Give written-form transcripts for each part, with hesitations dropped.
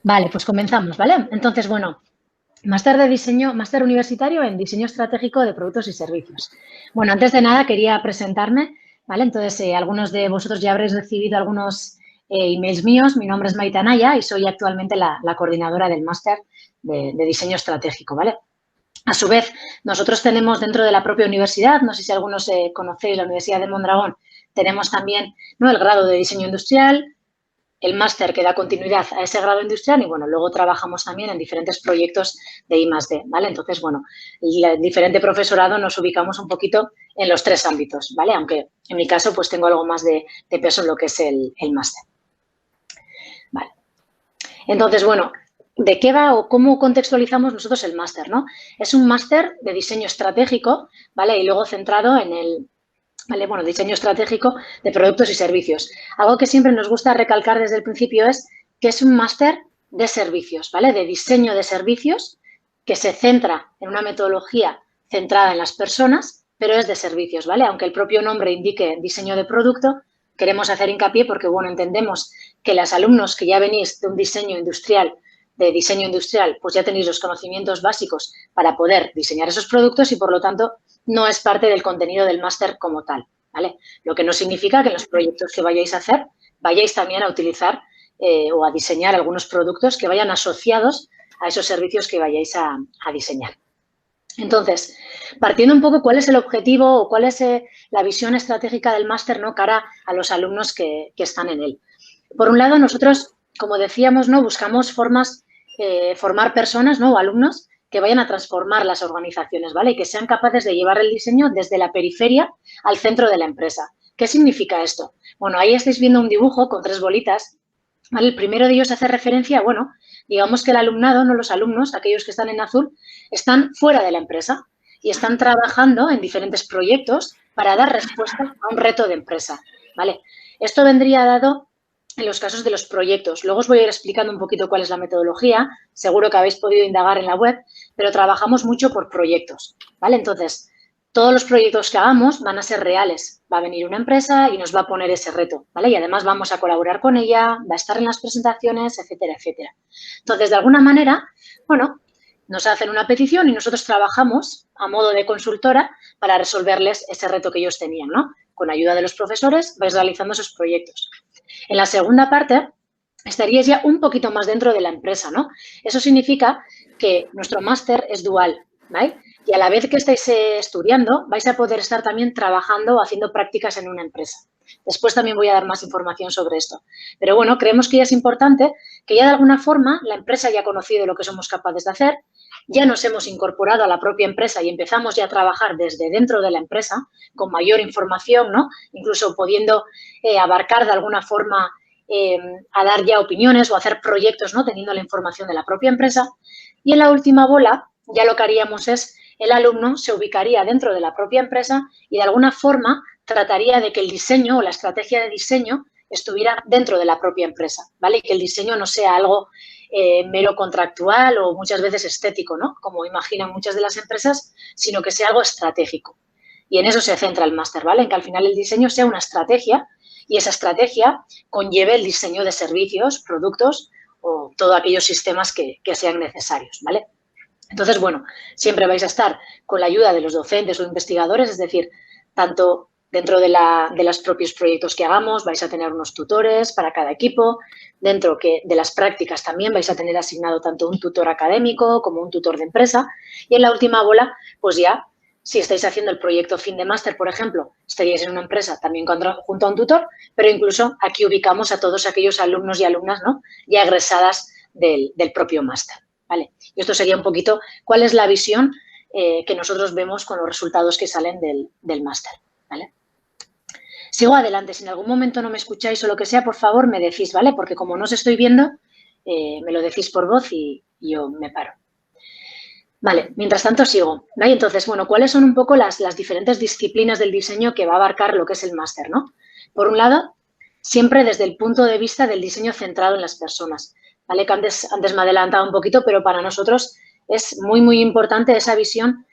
Vale, pues comenzamos, ¿vale? Entonces, bueno, máster universitario en diseño estratégico de productos y servicios. Bueno, antes de nada quería presentarme, ¿vale? Entonces, algunos de vosotros ya habréis recibido algunos emails míos. Mi nombre es Maite Anaya y soy actualmente la coordinadora del máster de diseño estratégico, ¿vale? A su vez, nosotros tenemos dentro de la propia universidad, no sé si algunos conocéis la Universidad de Mondragón, tenemos también, ¿no?, el grado de diseño industrial, el máster que da continuidad a ese grado industrial y, bueno, luego trabajamos también en diferentes proyectos de I+D, ¿vale? Entonces, bueno, el diferente profesorado nos ubicamos un poquito en los tres ámbitos, ¿vale? Aunque en mi caso, pues tengo algo más de peso en lo que es el máster. Vale. Entonces, bueno, ¿de qué va o cómo contextualizamos nosotros el máster, no? Es un máster de diseño estratégico, ¿vale? Y luego centrado en el, ¿vale? Bueno, diseño estratégico de productos y servicios. Algo que siempre nos gusta recalcar desde el principio es que es un máster de servicios, ¿vale? De diseño de servicios que se centra en una metodología centrada en las personas, pero es de servicios, ¿vale? Aunque el propio nombre indique diseño de producto, queremos hacer hincapié porque, bueno, entendemos que los alumnos que ya venís de un diseño industrial, pues ya tenéis los conocimientos básicos para poder diseñar esos productos y, por lo tanto, no es parte del contenido del máster como tal, ¿vale? Lo que no significa que en los proyectos que vayáis a hacer vayáis también a utilizar o a diseñar algunos productos que vayan asociados a esos servicios que vayáis a diseñar. Entonces, partiendo un poco cuál es el objetivo o cuál es la visión estratégica del máster, ¿no?, cara a los alumnos que están en él. Por un lado, nosotros, como decíamos, ¿no?, buscamos formar personas, ¿no?, o alumnos que vayan a transformar las organizaciones, ¿vale? Y que sean capaces de llevar el diseño desde la periferia al centro de la empresa. ¿Qué significa esto? Bueno, ahí estáis viendo un dibujo con 3 bolitas, ¿vale? El primero de ellos hace referencia, bueno, digamos que el alumnado, no los alumnos, aquellos que están en azul, están fuera de la empresa y están trabajando en diferentes proyectos para dar respuesta a un reto de empresa, ¿vale? Esto vendría dado en los casos de los proyectos. Luego os voy a ir explicando un poquito cuál es la metodología. Seguro que habéis podido indagar en la web, pero trabajamos mucho por proyectos, ¿vale? Entonces, todos los proyectos que hagamos van a ser reales. Va a venir una empresa y nos va a poner ese reto, ¿vale? Y además vamos a colaborar con ella, va a estar en las presentaciones, etcétera, etcétera. Entonces, de alguna manera, bueno, nos hacen una petición y nosotros trabajamos a modo de consultora para resolverles ese reto que ellos tenían, ¿no? Con ayuda de los profesores vais realizando esos proyectos. En la segunda parte estaríais ya un poquito más dentro de la empresa, ¿no? Eso significa que nuestro máster es dual, ¿vale? Y a la vez que estáis estudiando, vais a poder estar también trabajando o haciendo prácticas en una empresa. Después también voy a dar más información sobre esto. Pero bueno, creemos que ya es importante que ya de alguna forma la empresa ya ha conocido lo que somos capaces de hacer, ya nos hemos incorporado a la propia empresa y empezamos ya a trabajar desde dentro de la empresa con mayor información, ¿no? Incluso pudiendo abarcar de alguna forma a dar ya opiniones o hacer proyectos, ¿no?, teniendo la información de la propia empresa. Y en la última bola, ya lo que haríamos es, el alumno se ubicaría dentro de la propia empresa y de alguna forma trataría de que el diseño o la estrategia de diseño estuviera dentro de la propia empresa, ¿vale? Y que el diseño no sea algo mero contractual o muchas veces estético, ¿no?, como imaginan muchas de las empresas, sino que sea algo estratégico. Y en eso se centra el máster, ¿vale? En que al final el diseño sea una estrategia y esa estrategia conlleve el diseño de servicios, productos o todos aquellos sistemas que sean necesarios, ¿vale? Entonces, bueno, siempre vais a estar con la ayuda de los docentes o investigadores, es decir, tanto dentro de los propios proyectos que hagamos vais a tener unos tutores para cada equipo, dentro de las prácticas también vais a tener asignado tanto un tutor académico como un tutor de empresa y en la última bola, pues ya, si estáis haciendo el proyecto fin de máster, por ejemplo, estaríais en una empresa también junto a un tutor, pero incluso aquí ubicamos a todos aquellos alumnos y alumnas, ¿no?, ya egresadas del propio máster, ¿vale? Y esto sería un poquito cuál es la visión que nosotros vemos con los resultados que salen del máster, ¿vale? Sigo adelante. Si en algún momento no me escucháis o lo que sea, por favor, me decís, ¿vale? Porque como no os estoy viendo, me lo decís por voz y yo me paro. Vale, mientras tanto sigo, ¿vale? Entonces, bueno, ¿cuáles son un poco las diferentes disciplinas del diseño que va a abarcar lo que es el máster, ¿no? Por un lado, siempre desde el punto de vista del diseño centrado en las personas, ¿vale? Que antes me he adelantado un poquito, pero para nosotros es muy, muy importante esa visión,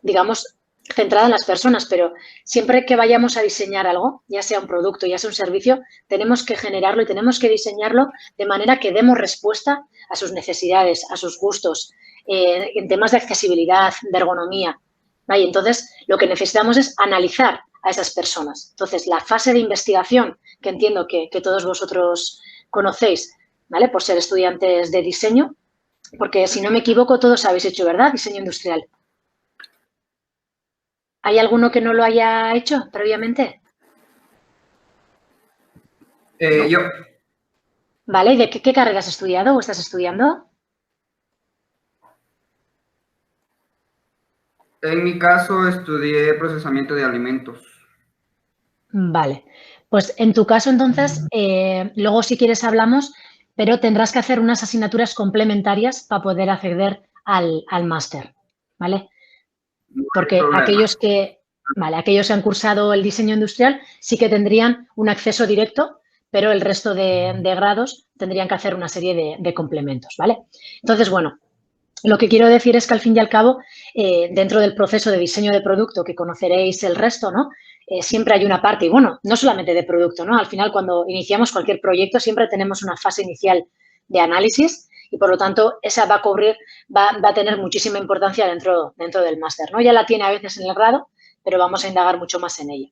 digamos, centrada en las personas, pero siempre que vayamos a diseñar algo, ya sea un producto, ya sea un servicio, tenemos que generarlo y tenemos que diseñarlo de manera que demos respuesta a sus necesidades, a sus gustos, en temas de accesibilidad, de ergonomía. ¿Vale? Entonces, lo que necesitamos es analizar a esas personas. Entonces, la fase de investigación, que entiendo que todos vosotros conocéis, ¿vale? Por ser estudiantes de diseño, porque si no me equivoco, todos habéis hecho, ¿verdad? Diseño industrial. ¿Hay alguno que no lo haya hecho previamente? ¿No? Yo. Vale, ¿y de qué carrera has estudiado o estás estudiando? En mi caso, estudié procesamiento de alimentos. Vale, pues en tu caso entonces, luego si quieres hablamos, pero tendrás que hacer unas asignaturas complementarias para poder acceder al máster, ¿vale? No hay Porque problema. aquellos que han cursado el diseño industrial sí que tendrían un acceso directo, pero el resto de grados tendrían que hacer una serie de complementos, ¿vale? Entonces, bueno, lo que quiero decir es que al fin y al cabo, dentro del proceso de diseño de producto, que conoceréis el resto, ¿no? Siempre hay una parte, y bueno, no solamente de producto, ¿no? Al final, cuando iniciamos cualquier proyecto, siempre tenemos una fase inicial de análisis y, por lo tanto, esa va a tener muchísima importancia dentro del máster, ¿no? Ya la tiene a veces en el grado, pero vamos a indagar mucho más en ella.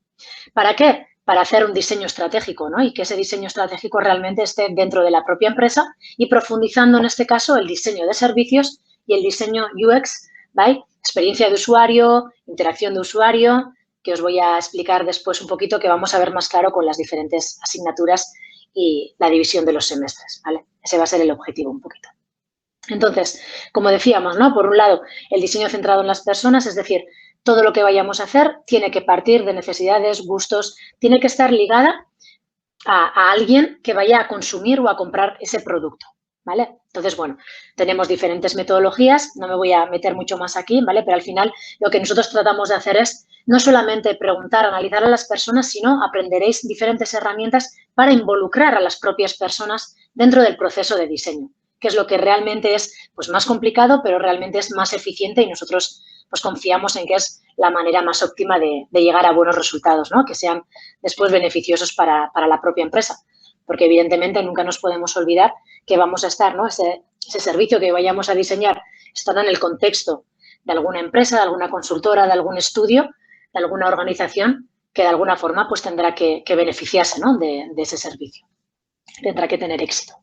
¿Para qué? Para hacer un diseño estratégico, ¿no? Y que ese diseño estratégico realmente esté dentro de la propia empresa y profundizando, en este caso, el diseño de servicios y el diseño UX, ¿vale? Experiencia de usuario, interacción de usuario, que os voy a explicar después un poquito, que vamos a ver más claro con las diferentes asignaturas y la división de los semestres, ¿vale? Ese va a ser el objetivo un poquito. Entonces, como decíamos, ¿no? Por un lado, el diseño centrado en las personas, es decir, todo lo que vayamos a hacer tiene que partir de necesidades, gustos, tiene que estar ligada a alguien que vaya a consumir o a comprar ese producto, ¿vale? Entonces, bueno, tenemos diferentes metodologías, no me voy a meter mucho más aquí, ¿vale? Pero al final lo que nosotros tratamos de hacer es no solamente preguntar, analizar a las personas, sino aprenderéis diferentes herramientas para involucrar a las propias personas dentro del proceso de diseño, que es lo que realmente es pues, más complicado, pero realmente es más eficiente y nosotros pues confiamos en que es la manera más óptima de llegar a buenos resultados, ¿no? Que sean después beneficiosos para la propia empresa. Porque evidentemente nunca nos podemos olvidar que vamos a estar, ¿no? Ese servicio que vayamos a diseñar estará en el contexto de alguna empresa, de alguna consultora, de algún estudio, de alguna organización que de alguna forma pues tendrá que beneficiarse, ¿no? de ese servicio. Tendrá que tener éxito.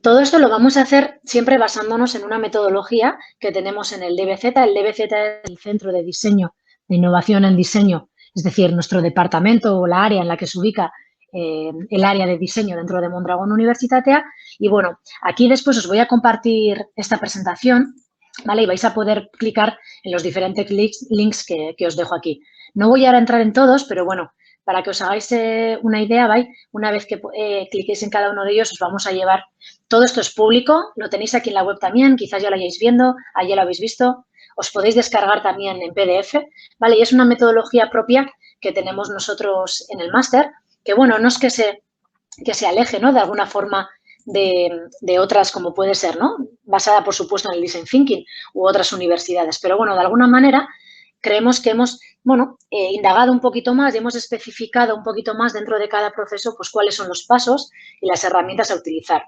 Todo esto lo vamos a hacer siempre basándonos en una metodología que tenemos en el DBZ. El DBZ es el Centro de Diseño, de Innovación en Diseño, es decir, nuestro departamento o la área en la que se ubica el área de diseño dentro de Mondragón Universitatea. Y bueno, aquí después os voy a compartir esta presentación, ¿vale? Y vais a poder clicar en los diferentes links que os dejo aquí. No voy a entrar en todos, pero bueno, para que os hagáis una idea, ¿vale? Una vez que cliquéis en cada uno de ellos, os vamos a llevar. Todo esto es público, lo tenéis aquí en la web también, quizás ya lo hayáis viendo, ayer lo habéis visto. Os podéis descargar también en PDF, ¿vale? Y es una metodología propia que tenemos nosotros en el máster, que, bueno, no es que se aleje, ¿no? De alguna forma de otras, como puede ser, ¿no? Basada, por supuesto, en el Design Thinking u otras universidades. Pero, bueno, de alguna manera creemos que hemos, bueno, indagado un poquito más y hemos especificado un poquito más dentro de cada proceso, pues, cuáles son los pasos y las herramientas a utilizar.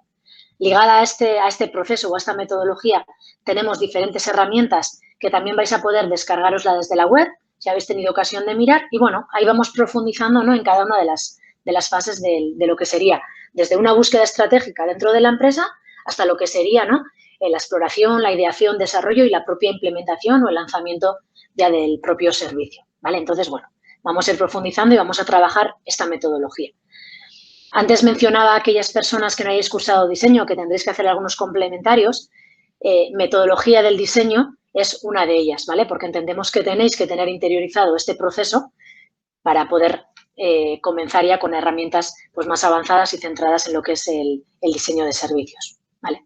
Ligada a este proceso o a esta metodología, tenemos diferentes herramientas que también vais a poder descargarosla desde la web, si habéis tenido ocasión de mirar. Y, bueno, ahí vamos profundizando, ¿no? En cada una de las fases de lo que sería desde una búsqueda estratégica dentro de la empresa hasta lo que sería, ¿no? La exploración, la ideación, desarrollo y la propia implementación o el lanzamiento ya del propio servicio, ¿vale? Entonces, bueno, vamos a ir profundizando y vamos a trabajar esta metodología. Antes mencionaba a aquellas personas que no hayáis cursado diseño, que tendréis que hacer algunos complementarios. Metodología del diseño es una de ellas, ¿vale? Porque entendemos que tenéis que tener interiorizado este proceso para poder comenzar ya con herramientas pues, más avanzadas y centradas en lo que es el diseño de servicios, ¿vale?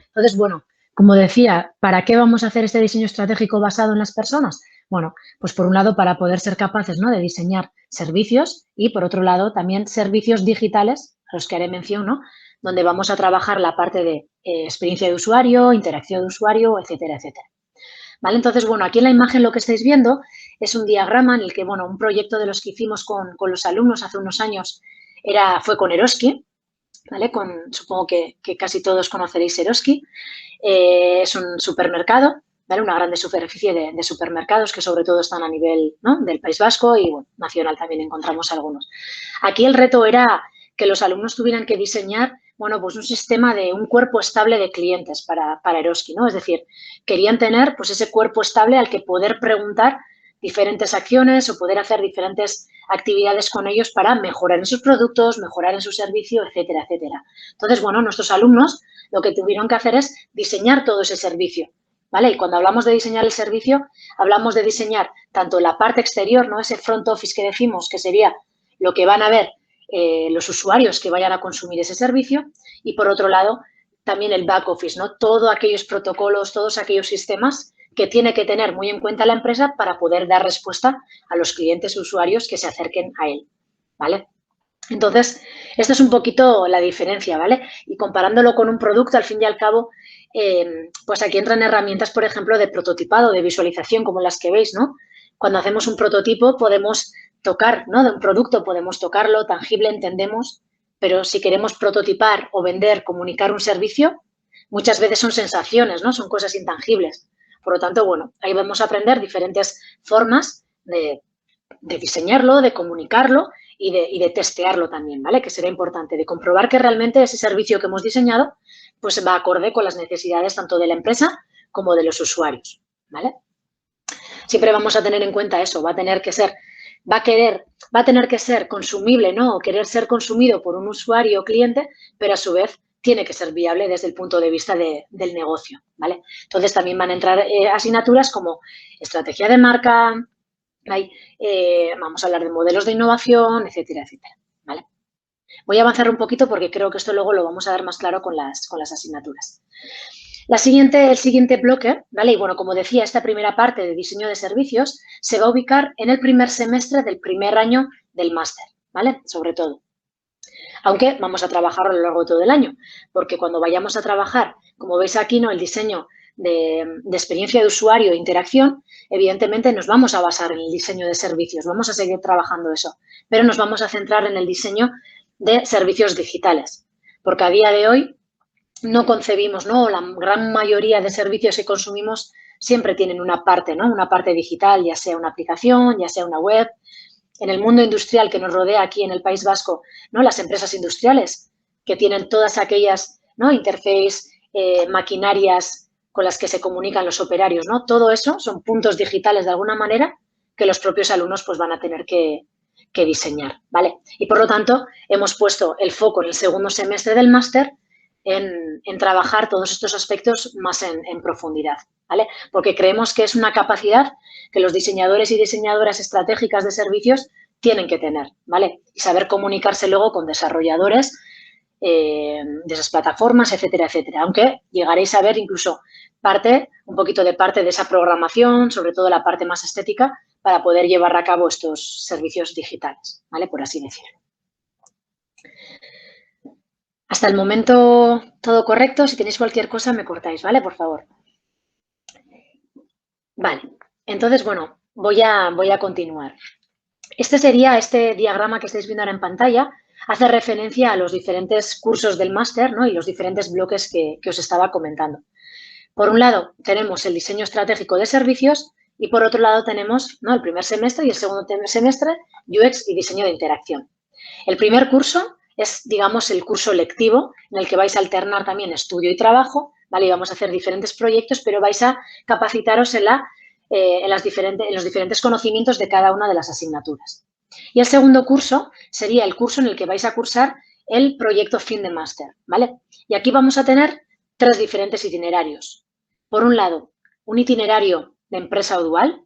Entonces, bueno, como decía, ¿para qué vamos a hacer este diseño estratégico basado en las personas? Bueno, pues por un lado para poder ser capaces, ¿no? De diseñar servicios y por otro lado también servicios digitales, a los que haré mención, ¿no? Donde vamos a trabajar la parte de experiencia de usuario, interacción de usuario, etcétera, etcétera. ¿vale? Entonces, bueno, aquí en la imagen lo que estáis viendo es un diagrama en el que, bueno, un proyecto de los que hicimos con los alumnos hace unos años fue con Eroski, ¿vale? Supongo que casi todos conoceréis Eroski. Es un supermercado, ¿vale? Una grande superficie de supermercados que sobre todo están a nivel, ¿no?, del País Vasco y, bueno, nacional también encontramos algunos. Aquí el reto era que los alumnos tuvieran que diseñar, bueno, pues un sistema de un cuerpo estable de clientes para Eroski, ¿no? Es decir, querían tener pues ese cuerpo estable al que poder preguntar diferentes acciones o poder hacer diferentes actividades con ellos para mejorar en sus productos, mejorar en su servicio, etcétera, etcétera. Entonces, bueno, nuestros alumnos lo que tuvieron que hacer es diseñar todo ese servicio, ¿vale? Y cuando hablamos de diseñar el servicio, hablamos de diseñar tanto la parte exterior, ¿no?, ese front office que decimos, que sería lo que van a ver los usuarios que vayan a consumir ese servicio, y por otro lado, también el back office, ¿no? Todos aquellos protocolos, todos aquellos sistemas que tiene que tener muy en cuenta la empresa para poder dar respuesta a los clientes usuarios que se acerquen a él, ¿vale? Entonces, esto es un poquito la diferencia, ¿vale? Y comparándolo con un producto, al fin y al cabo, pues aquí entran herramientas, por ejemplo, de prototipado, de visualización, como las que veis, ¿no? Cuando hacemos un prototipo podemos tocar, ¿no?, de un producto, podemos tocarlo, tangible, entendemos, pero si queremos prototipar o vender, comunicar un servicio, muchas veces son sensaciones, ¿no? Son cosas intangibles. Por lo tanto, bueno, ahí vamos a aprender diferentes formas de diseñarlo, de comunicarlo y de testearlo también, ¿vale? Que será importante, de comprobar que realmente ese servicio que hemos diseñado pues va acorde con las necesidades tanto de la empresa como de los usuarios, ¿vale? Siempre vamos a tener en cuenta eso, va a tener que ser consumible, ¿no?, o querer ser consumido por un usuario o cliente, pero a su vez tiene que ser viable desde el punto de vista del negocio, ¿vale? Entonces también van a entrar asignaturas como estrategia de marca, vamos a hablar de modelos de innovación, etcétera, etcétera, ¿vale? Voy a avanzar un poquito porque creo que esto luego lo vamos a dar más claro con las asignaturas. El siguiente bloque, ¿vale? Y bueno, como decía, esta primera parte de diseño de servicios se va a ubicar en el primer semestre del primer año del máster, ¿vale? Sobre todo. Aunque vamos a trabajar a lo largo de todo el año, porque cuando vayamos a trabajar, como veis aquí, ¿no?, el diseño de experiencia de usuario e interacción, evidentemente nos vamos a basar en el diseño de servicios, vamos a seguir trabajando eso, pero nos vamos a centrar en el diseño de servicios digitales, porque a día de hoy no concebimos, ¿no?, la gran mayoría de servicios que consumimos siempre tienen una parte, ¿no?, una parte digital, ya sea una aplicación, ya sea una web. En el mundo industrial que nos rodea aquí en el País Vasco, ¿no?, las empresas industriales que tienen todas aquellas, ¿no?, interface, maquinarias con las que se comunican los operarios, ¿no? Todo eso son puntos digitales de alguna manera que los propios alumnos pues van a tener que diseñar, ¿vale? Y por lo tanto hemos puesto el foco en el segundo semestre del máster en trabajar todos estos aspectos más en profundidad, ¿vale? Porque creemos que es una capacidad que los diseñadores y diseñadoras estratégicas de servicios tienen que tener, ¿vale? Y saber comunicarse luego con desarrolladores de esas plataformas, etcétera, etcétera. Aunque llegaréis a ver incluso un poquito de parte de esa programación, sobre todo la parte más estética, para poder llevar a cabo estos servicios digitales, ¿vale? Por así decirlo. Hasta el momento todo correcto. Si tenéis cualquier cosa me cortáis, ¿vale? Por favor. Vale. Entonces, bueno, voy a continuar. Este diagrama que estáis viendo ahora en pantalla hace referencia a los diferentes cursos del máster, ¿no?, y los diferentes bloques que os estaba comentando. Por un lado, tenemos el diseño estratégico de servicios y por otro lado tenemos, ¿no?, el primer semestre y el segundo semestre, UX y diseño de interacción. El primer curso es, digamos, el curso lectivo en el que vais a alternar también estudio y trabajo, ¿vale? Y vamos a hacer diferentes proyectos, pero vais a capacitaros en los diferentes conocimientos de cada una de las asignaturas. Y el segundo curso sería el curso en el que vais a cursar el proyecto fin de máster, ¿vale? Y aquí vamos a tener 3 diferentes itinerarios. Por un lado, un itinerario de empresa o dual,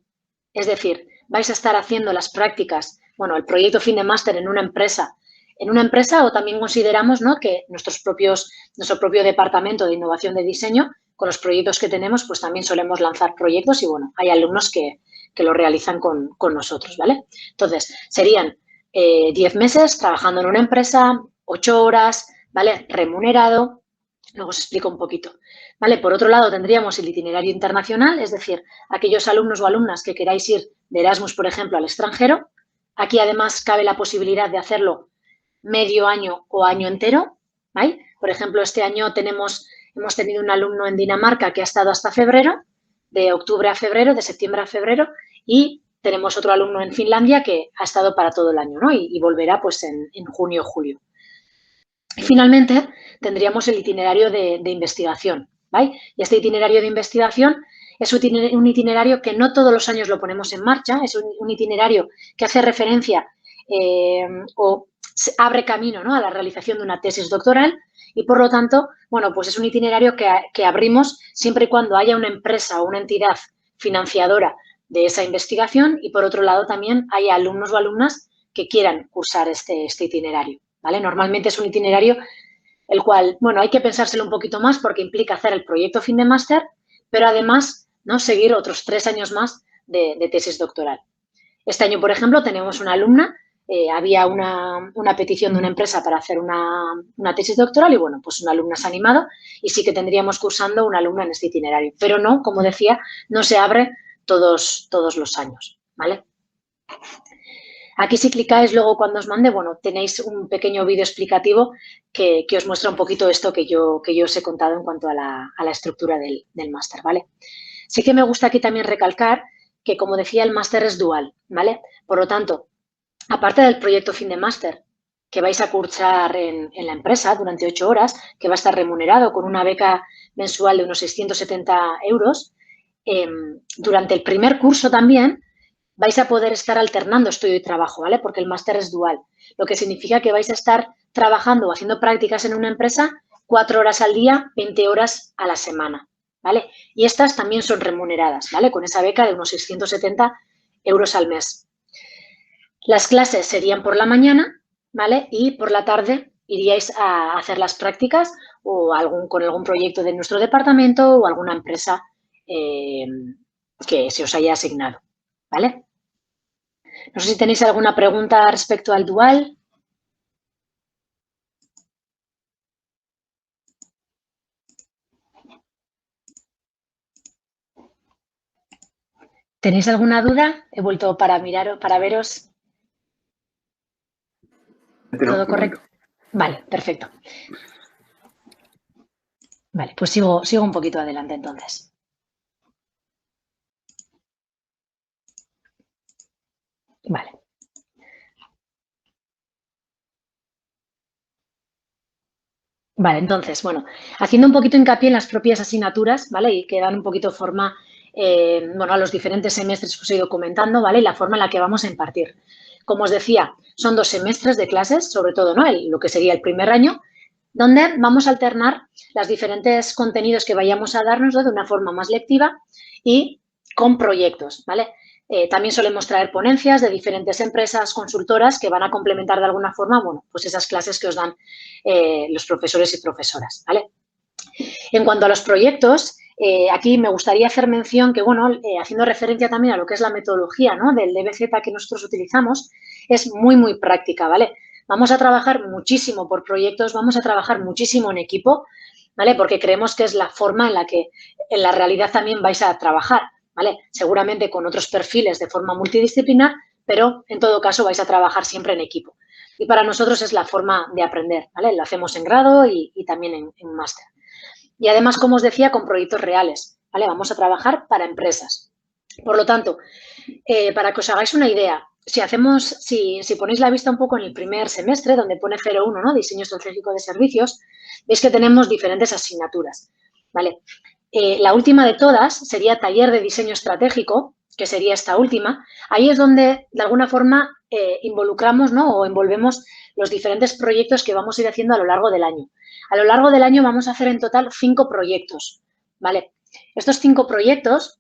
es decir, vais a estar haciendo las prácticas, bueno, el proyecto fin de máster en una empresa o también consideramos, ¿no?, que nuestro propio departamento de innovación de diseño, con los proyectos que tenemos, pues también solemos lanzar proyectos y, bueno, hay alumnos que lo realizan con nosotros, ¿vale? Entonces, serían 10 meses trabajando en una empresa, 8 horas, ¿vale?, remunerado, Luego os explico un poquito. ¿Vale? Por otro lado, tendríamos el itinerario internacional, es decir, aquellos alumnos o alumnas que queráis ir de Erasmus, por ejemplo, al extranjero. Aquí, además, cabe la posibilidad de hacerlo medio año o año entero. ¿Vale? Por ejemplo, este año hemos tenido un alumno en Dinamarca que ha estado hasta febrero, de octubre a febrero, de septiembre a febrero, y tenemos otro alumno en Finlandia que ha estado para todo el año, ¿no? Y volverá pues en junio o julio. Y finalmente tendríamos el itinerario de investigación, ¿vale? Y este itinerario de investigación es un itinerario que no todos los años lo ponemos en marcha, es un itinerario que hace referencia o abre camino, ¿no?, a la realización de una tesis doctoral y, por lo tanto, bueno, pues es un itinerario que abrimos siempre y cuando haya una empresa o una entidad financiadora de esa investigación y, por otro lado, también haya alumnos o alumnas que quieran cursar este itinerario, ¿vale? Normalmente es un itinerario el cual, bueno, hay que pensárselo un poquito más porque implica hacer el proyecto fin de máster, pero además, ¿no?, seguir otros 3 años más de tesis doctoral. Este año, por ejemplo, tenemos una alumna, había una petición de una empresa para hacer una tesis doctoral y, bueno, pues una alumna se ha animado y sí que tendríamos cursando una alumna en este itinerario. Pero no, como decía, no se abre todos los años, ¿vale? Aquí si clicáis luego cuando os mande, bueno, tenéis un pequeño vídeo explicativo que os muestra un poquito esto que yo os he contado en cuanto a la estructura del máster, ¿vale? Sí que me gusta aquí también recalcar que, como decía, el máster es dual, ¿vale? Por lo tanto, aparte del proyecto fin de máster que vais a cursar en la empresa durante 8 horas, que va a estar remunerado con una beca mensual de unos 670 euros, durante el primer curso también vais a poder estar alternando estudio y trabajo, ¿vale? Porque el máster es dual, lo que significa que vais a estar trabajando o haciendo prácticas en una empresa 4 horas al día, 20 horas a la semana, ¿vale? Y estas también son remuneradas, ¿vale? Con esa beca de unos 670 euros al mes. Las clases serían por la mañana, ¿vale? Y por la tarde iríais a hacer las prácticas o con algún proyecto de nuestro departamento o alguna empresa que se os haya asignado, ¿vale? No sé si tenéis alguna pregunta respecto al dual. ¿Tenéis alguna duda? He vuelto para veros. ¿Todo correcto? Vale, perfecto. Vale, pues sigo un poquito adelante entonces. Vale. Vale, entonces, bueno, haciendo un poquito hincapié en las propias asignaturas, ¿vale? Y que dan un poquito forma, bueno, a los diferentes semestres que os he ido comentando, ¿vale? Y la forma en la que vamos a impartir. Como os decía, son 2 semestres de clases, sobre todo, ¿no?, lo que sería el primer año, donde vamos a alternar los diferentes contenidos que vayamos a darnos, ¿no?, de una forma más lectiva y con proyectos, ¿vale? También solemos traer ponencias de diferentes empresas consultoras que van a complementar de alguna forma, bueno, pues esas clases que os dan los profesores y profesoras, ¿vale? En cuanto a los proyectos, aquí me gustaría hacer mención que, bueno, haciendo referencia también a lo que es la metodología, ¿no?, del DBZ que nosotros utilizamos, es muy, muy práctica, ¿vale? Vamos a trabajar muchísimo por proyectos, vamos a trabajar muchísimo en equipo, ¿vale? Porque creemos que es la forma en la que en la realidad también vais a trabajar, ¿vale? Seguramente con otros perfiles de forma multidisciplinar, pero en todo caso vais a trabajar siempre en equipo. Y para nosotros es la forma de aprender, ¿vale? Lo hacemos en grado y también en máster. Y además, como os decía, con proyectos reales, ¿vale? Vamos a trabajar para empresas. Por lo tanto, para que os hagáis una idea, si ponéis la vista un poco en el primer semestre, donde pone 01, ¿no?, diseño estratégico de servicios, veis que tenemos diferentes asignaturas, ¿vale? La última de todas sería taller de diseño estratégico, que sería esta última. Ahí es donde, de alguna forma, involucramos, ¿no?, o envolvemos los diferentes proyectos que vamos a ir haciendo a lo largo del año. A lo largo del año vamos a hacer en total 5 proyectos, ¿vale? Estos 5 proyectos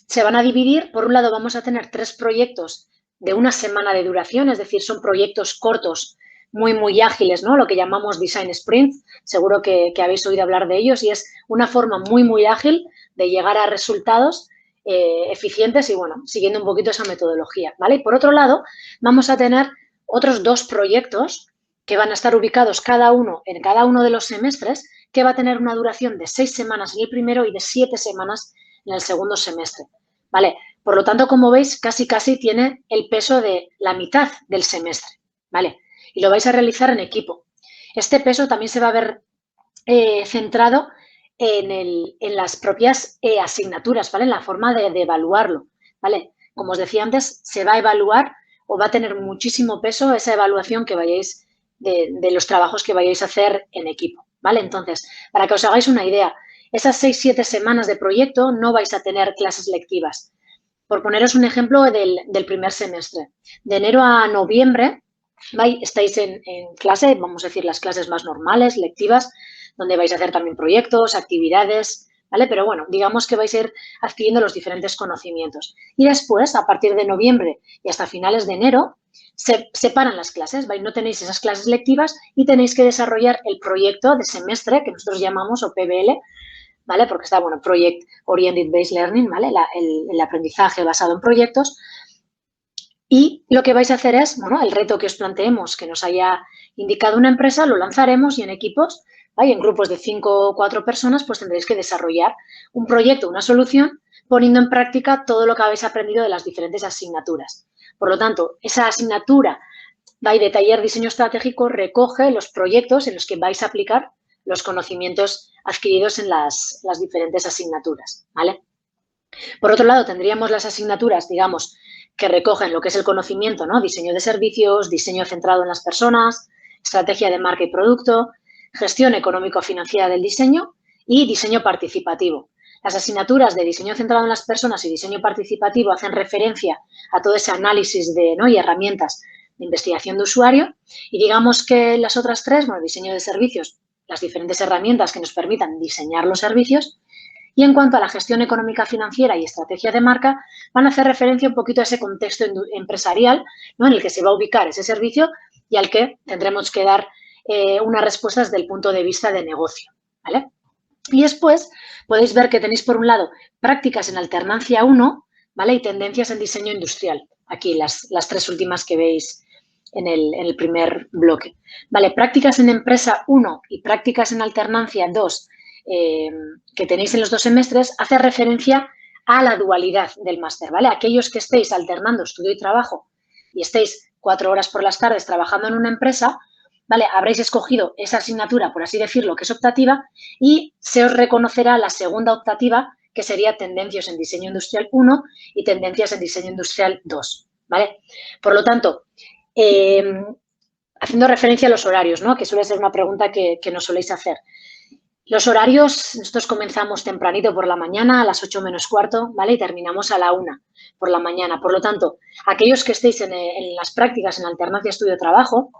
se van a dividir. Por un lado, vamos a tener 3 proyectos de una semana de duración, es decir, son proyectos cortos, muy, muy ágiles, ¿no?, lo que llamamos Design Sprint. Seguro que habéis oído hablar de ellos y es una forma muy, muy ágil de llegar a resultados eficientes y, bueno, siguiendo un poquito esa metodología, ¿vale? Y por otro lado, vamos a tener otros 2 proyectos que van a estar ubicados en cada uno de los semestres, que va a tener una duración de 6 semanas en el primero y de 7 semanas en el segundo semestre, ¿vale? Por lo tanto, como veis, casi tiene el peso de la mitad del semestre, ¿vale? Y lo vais a realizar en equipo. Este peso también se va a ver centrado en las propias asignaturas, ¿vale? En la forma de evaluarlo, ¿vale? Como os decía antes, se va a evaluar o va a tener muchísimo peso esa evaluación que vayáis de los trabajos que vayáis a hacer en equipo, ¿vale? Entonces, para que os hagáis una idea, esas 6-7 semanas de proyecto no vais a tener clases lectivas. Por poneros un ejemplo del primer semestre, de enero a noviembre estáis en clase, vamos a decir las clases más normales, lectivas, donde vais a hacer también proyectos, actividades, ¿vale? Pero bueno, digamos que vais a ir adquiriendo los diferentes conocimientos. Y después, a partir de noviembre y hasta finales de enero, se separan las clases, ¿vale? No tenéis esas clases lectivas y tenéis que desarrollar el proyecto de semestre, que nosotros llamamos o PBL, ¿vale? Porque está, bueno, Project Oriented Based Learning, ¿vale? El aprendizaje basado en proyectos. Y lo que vais a hacer es, bueno, el reto que os planteemos, que nos haya indicado una empresa, lo lanzaremos y en equipos, ¿vale? En grupos de 5 o 4 personas, pues tendréis que desarrollar un proyecto, una solución, poniendo en práctica todo lo que habéis aprendido de las diferentes asignaturas. Por lo tanto, esa asignatura de taller diseño estratégico recoge los proyectos en los que vais a aplicar los conocimientos adquiridos en las diferentes asignaturas, ¿vale? Por otro lado, tendríamos las asignaturas, digamos, que recogen lo que es el conocimiento, ¿no? Diseño de servicios, diseño centrado en las personas, estrategia de marca y producto, gestión económico-financiera del diseño y diseño participativo. Las asignaturas de diseño centrado en las personas y diseño participativo hacen referencia a todo ese análisis y herramientas de investigación de usuario y digamos que las otras tres, bueno, diseño de servicios, las diferentes herramientas que nos permitan diseñar los servicios. Y en cuanto a la gestión económica financiera y estrategia de marca, van a hacer referencia un poquito a ese contexto empresarial, ¿no? En el que se va a ubicar ese servicio y al que tendremos que dar unas respuestas desde el punto de vista de negocio, ¿vale? Y después podéis ver que tenéis, por un lado, prácticas en alternancia 1, ¿vale? Y tendencias en diseño industrial. Aquí las tres últimas que veis en el primer bloque. Vale, prácticas en empresa 1 y prácticas en alternancia 2 que tenéis en los 2 semestres hace referencia a la dualidad del máster, ¿vale? Aquellos que estéis alternando estudio y trabajo y estéis 4 horas por las tardes trabajando en una empresa, ¿vale? Habréis escogido esa asignatura, por así decirlo, que es optativa y se os reconocerá la segunda optativa, que sería Tendencias en Diseño Industrial 1 y Tendencias en Diseño Industrial 2, ¿vale? Por lo tanto, haciendo referencia a los horarios, ¿no? Que suele ser una pregunta que nos soléis hacer. Los horarios, nosotros comenzamos tempranito por la mañana, a las 8 menos cuarto, ¿vale? Y terminamos a la 1 por la mañana. Por lo tanto, aquellos que estéis en las prácticas en alternancia estudio-trabajo,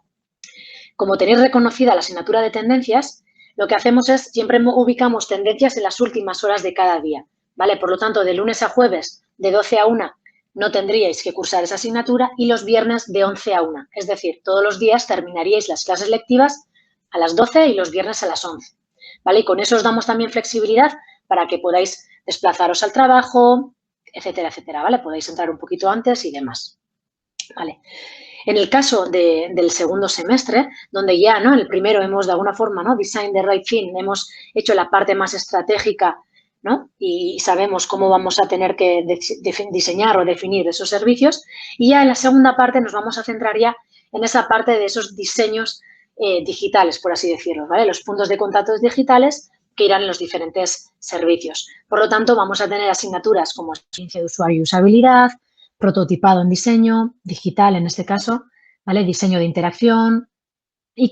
como tenéis reconocida la asignatura de tendencias, lo que hacemos es siempre ubicamos tendencias en las últimas horas de cada día, ¿vale? Por lo tanto, de lunes a jueves, de 12 a 1, no tendríais que cursar esa asignatura y los viernes de 11 a 1. Es decir, todos los días terminaríais las clases lectivas a las 12 y los viernes a las 11. ¿Vale? Y con eso os damos también flexibilidad para que podáis desplazaros al trabajo, etcétera, etcétera, ¿vale? Podéis entrar un poquito antes y demás, ¿vale? En el caso del segundo semestre, donde ya, ¿no? En el primero hemos, de alguna forma, ¿no? Design the right thing, hemos hecho la parte más estratégica, ¿no? Y sabemos cómo vamos a tener que diseñar o definir esos servicios. Y ya en la segunda parte nos vamos a centrar ya en esa parte de esos diseños digitales, por así decirlo, ¿vale? Los puntos de contacto digitales que irán en los diferentes servicios. Por lo tanto, vamos a tener asignaturas como experiencia de usuario y usabilidad, prototipado en diseño, digital en este caso, ¿vale? Diseño de interacción y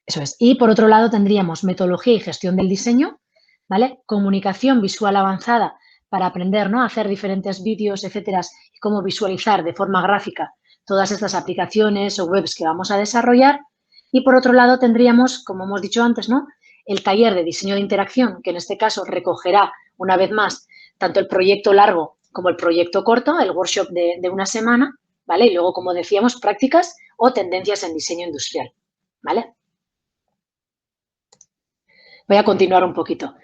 eso es. Y por otro lado tendríamos metodología y gestión del diseño, ¿vale? Comunicación visual avanzada para aprender, ¿no? A hacer diferentes vídeos, etcétera, y cómo visualizar de forma gráfica todas estas aplicaciones o webs que vamos a desarrollar. Y por otro lado tendríamos, como hemos dicho antes, ¿no? El taller de diseño de interacción, que en este caso recogerá una vez más tanto el proyecto largo como el proyecto corto, el workshop de una semana, ¿vale? Y luego, como decíamos, prácticas o tendencias en diseño industrial, ¿vale? Voy a continuar un poquito.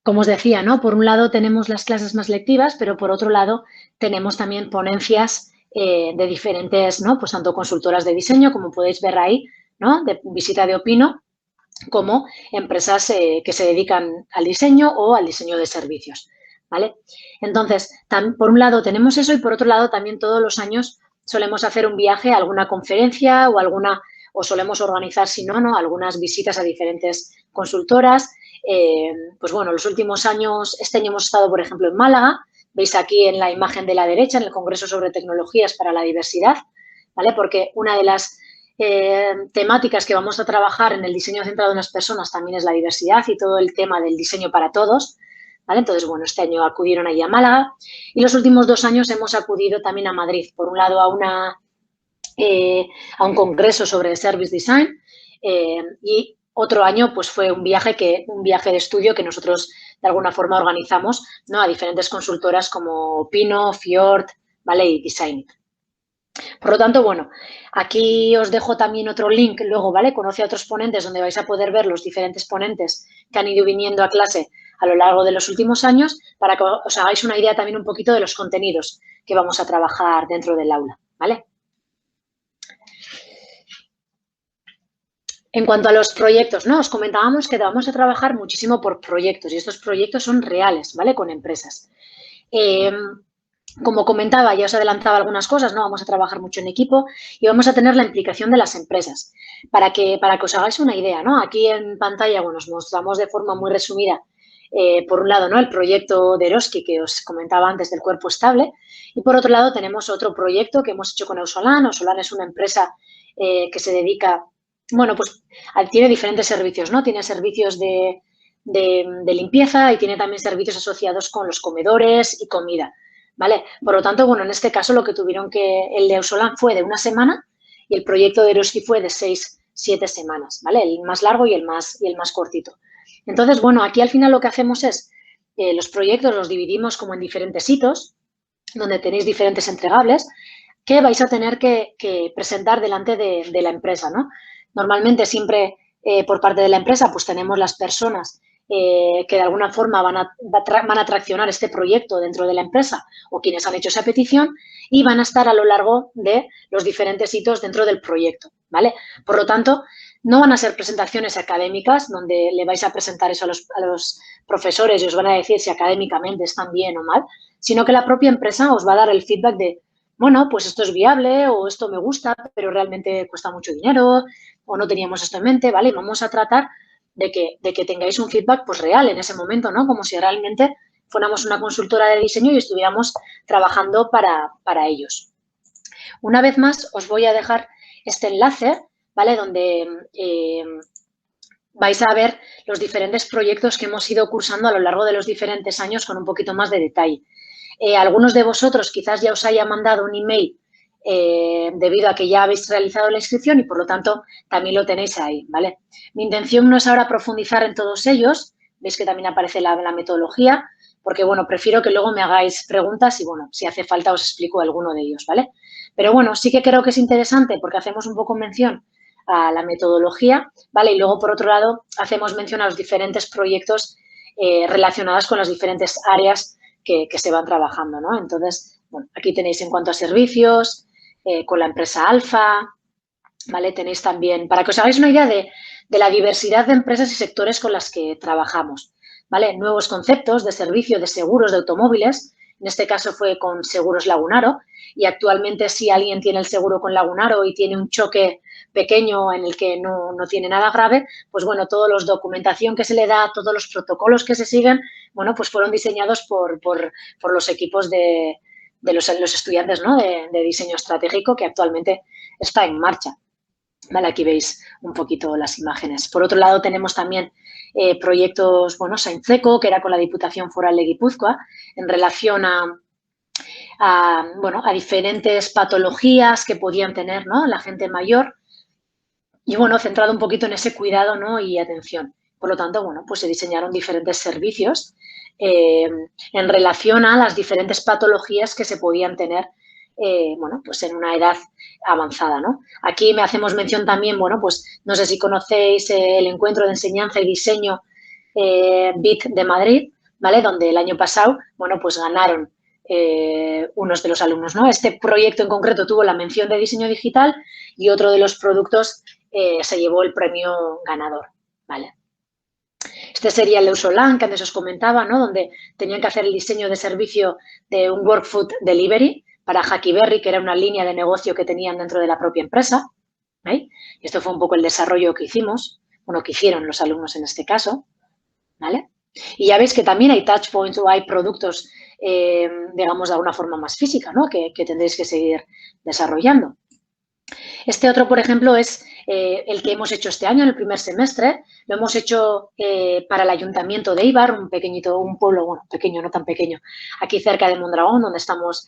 Como os decía, ¿no? Por un lado tenemos las clases más lectivas, pero por otro lado tenemos también ponencias de diferentes, ¿no? Pues tanto consultoras de diseño, como podéis ver ahí, ¿no? De visita de Opino, como empresas que se dedican al diseño o al diseño de servicios, ¿vale? Entonces, por un lado tenemos eso y por otro lado también todos los años solemos hacer un viaje a alguna conferencia o solemos organizar, si no, algunas visitas a diferentes consultoras. Pues bueno, los últimos años, este año hemos estado, por ejemplo, en Málaga. Veis aquí en la imagen de la derecha, en el Congreso sobre Tecnologías para la Diversidad, ¿vale? Porque una de las temáticas que vamos a trabajar en el diseño centrado en las personas también es la diversidad y todo el tema del diseño para todos, ¿vale? Entonces, bueno, este año acudieron ahí a Málaga y los últimos 2 años hemos acudido también a Madrid, por un lado a un congreso sobre Service Design y otro año pues fue un viaje de estudio que nosotros de alguna forma organizamos, ¿no? A diferentes consultoras como Pino, Fjord, ¿vale? Y Designit. Por lo tanto, bueno, aquí os dejo también otro link luego, ¿vale? Conoce a otros ponentes donde vais a poder ver los diferentes ponentes que han ido viniendo a clase a lo largo de los últimos años para que os hagáis una idea también un poquito de los contenidos que vamos a trabajar dentro del aula, ¿vale? En cuanto a los proyectos, ¿no? Os comentábamos que vamos a trabajar muchísimo por proyectos y estos proyectos son reales, ¿vale? Con empresas. Como comentaba, ya os adelantaba algunas cosas, ¿no? Vamos a trabajar mucho en equipo y vamos a tener la implicación de las empresas. Para que os hagáis una idea, ¿no? Aquí en pantalla, bueno, os mostramos de forma muy resumida, por un lado, ¿no? El proyecto de Eroski, que os comentaba antes del cuerpo estable, y por otro lado tenemos otro proyecto que hemos hecho con Ausolan. Ausolan es una empresa que se dedica, bueno, pues tiene diferentes servicios, ¿no? Tiene servicios de limpieza y tiene también servicios asociados con los comedores y comida, ¿vale? Por lo tanto, bueno, en este caso lo que el de Ausolan fue de 1 semana y el proyecto de Eroski fue de 6-7 semanas, ¿vale? El más largo y el más cortito. Entonces, bueno, aquí al final lo que hacemos es, los proyectos los dividimos como en diferentes hitos, donde tenéis diferentes entregables que vais a tener que presentar delante de la empresa, ¿no? Normalmente siempre por parte de la empresa pues tenemos las personas que de alguna forma van a traccionar este proyecto dentro de la empresa o quienes han hecho esa petición y van a estar a lo largo de los diferentes hitos dentro del proyecto, ¿vale? Por lo tanto, no van a ser presentaciones académicas donde le vais a presentar eso a los profesores y os van a decir si académicamente están bien o mal, sino que la propia empresa os va a dar el feedback de, bueno, pues esto es viable o esto me gusta, pero realmente cuesta mucho dinero o no teníamos esto en mente, ¿vale? Y vamos a tratar de que tengáis un feedback pues real en ese momento, ¿no? Como si realmente fuéramos una consultora de diseño y estuviéramos trabajando para ellos. Una vez más, os voy a dejar este enlace, ¿vale? Donde vais a ver los diferentes proyectos que hemos ido cursando a lo largo de los diferentes años con un poquito más de detalle. Algunos de vosotros quizás ya os haya mandado un email debido a que ya habéis realizado la inscripción y, por lo tanto, también lo tenéis ahí, ¿vale? Mi intención no es ahora profundizar en todos ellos, veis que también aparece la metodología, porque, bueno, prefiero que luego me hagáis preguntas y, bueno, si hace falta os explico alguno de ellos, ¿vale? Pero, bueno, sí que creo que es interesante porque hacemos un poco mención a la metodología, ¿vale? Y luego, por otro lado, hacemos mención a los diferentes proyectos relacionados con las diferentes áreas que se van trabajando, ¿no? Entonces, bueno, aquí tenéis en cuanto a servicios, con la empresa Alfa, ¿vale? Tenéis también, para que os hagáis una idea de la diversidad de empresas y sectores con las que trabajamos, ¿vale? Nuevos conceptos de servicio de seguros de automóviles, en este caso fue con Seguros Lagunaro, y actualmente si alguien tiene el seguro con Lagunaro y tiene un choque pequeño en el que no tiene nada grave, pues bueno, toda la documentación que se le da, todos los protocolos que se siguen, bueno, pues fueron diseñados por los equipos de los estudiantes, ¿no? de diseño estratégico que actualmente está en marcha. Vale, aquí veis un poquito las imágenes. Por otro lado, tenemos también proyectos, bueno, Sainceco, que era con la Diputación Foral de Guipúzcoa, en relación a diferentes patologías que podían tener, ¿no? La gente mayor y, bueno, centrado un poquito en ese cuidado, ¿no? Y atención. Por lo tanto, bueno, pues se diseñaron diferentes servicios en relación a las diferentes patologías que se podían tener, bueno, pues en una edad avanzada, ¿no? Aquí me hacemos mención también, bueno, pues no sé si conocéis el Encuentro de Enseñanza y Diseño BIT de Madrid, ¿vale? Donde el año pasado, bueno, pues ganaron unos de los alumnos, ¿no? Este proyecto en concreto tuvo la mención de diseño digital y otro de los productos se llevó el premio ganador, ¿vale? Este sería el uso LAN que antes os comentaba, ¿no? Donde tenían que hacer el diseño de servicio de un Workfood Delivery para Hackberry, que era una línea de negocio que tenían dentro de la propia empresa. ¿Vale? Esto fue un poco el desarrollo que hicimos, bueno, que hicieron los alumnos en este caso, ¿vale? Y ya veis que también hay touchpoints o hay productos, digamos, de alguna forma más física, ¿no? Que tendréis que seguir desarrollando. Este otro, por ejemplo, es el que hemos hecho este año, en el primer semestre. Lo hemos hecho para el Ayuntamiento de Eibar, un pueblo, bueno, pequeño, no tan pequeño, aquí cerca de Mondragón, donde estamos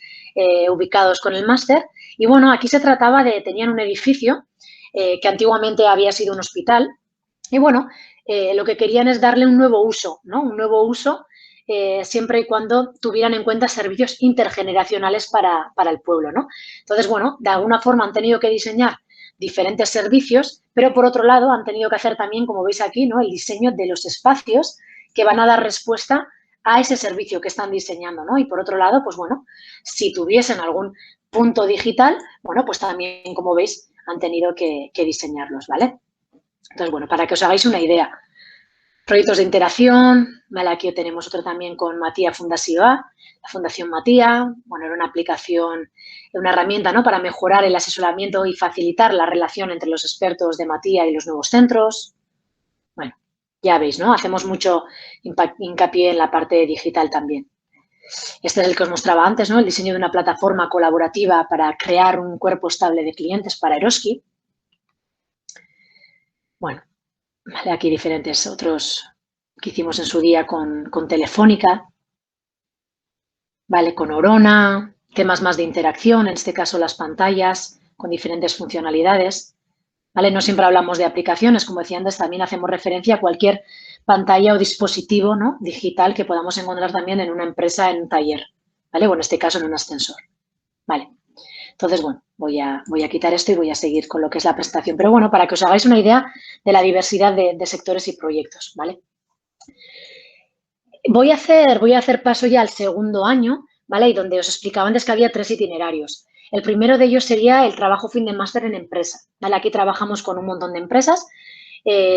ubicados con el máster. Y bueno, aquí se trataba tenían un edificio que antiguamente había sido un hospital. Y bueno, lo que querían es darle un nuevo uso, ¿no? Un nuevo uso siempre y cuando tuvieran en cuenta servicios intergeneracionales para el pueblo, ¿no? Entonces, bueno, de alguna forma han tenido que diseñar diferentes servicios, pero por otro lado han tenido que hacer también, como veis aquí, ¿no? El diseño de los espacios que van a dar respuesta a ese servicio que están diseñando, ¿no? Y por otro lado, pues bueno, si tuviesen algún punto digital, bueno, pues también, como veis, han tenido que diseñarlos, ¿vale? Entonces, bueno, para que os hagáis una idea. Proyectos de interacción, ¿vale? Aquí tenemos otro también con Matía Fundasiva, la Fundación Matía. Bueno, era una aplicación, una herramienta, ¿no? Para mejorar el asesoramiento y facilitar la relación entre los expertos de Matía y los nuevos centros. Bueno, ya veis, ¿no? Hacemos mucho hincapié en la parte digital también. Este es el que os mostraba antes, ¿no? El diseño de una plataforma colaborativa para crear un cuerpo estable de clientes para Eroski. Bueno, vale, aquí diferentes otros que hicimos en su día con Telefónica, vale, con Orona, temas más de interacción, en este caso las pantallas con diferentes funcionalidades, vale, no siempre hablamos de aplicaciones, como decía antes, también hacemos referencia a cualquier pantalla o dispositivo, ¿no? Digital que podamos encontrar también en una empresa, en un taller, vale, o en este caso en un ascensor, vale. Entonces, bueno, voy a quitar esto y voy a seguir con lo que es la presentación. Pero bueno, para que os hagáis una idea de la diversidad de sectores y proyectos, ¿vale? Voy a hacer paso ya al segundo año, ¿vale? Y donde os explicaba antes que había 3 itinerarios. El primero de ellos sería el trabajo fin de máster en empresa, ¿vale? Aquí trabajamos con un montón de empresas.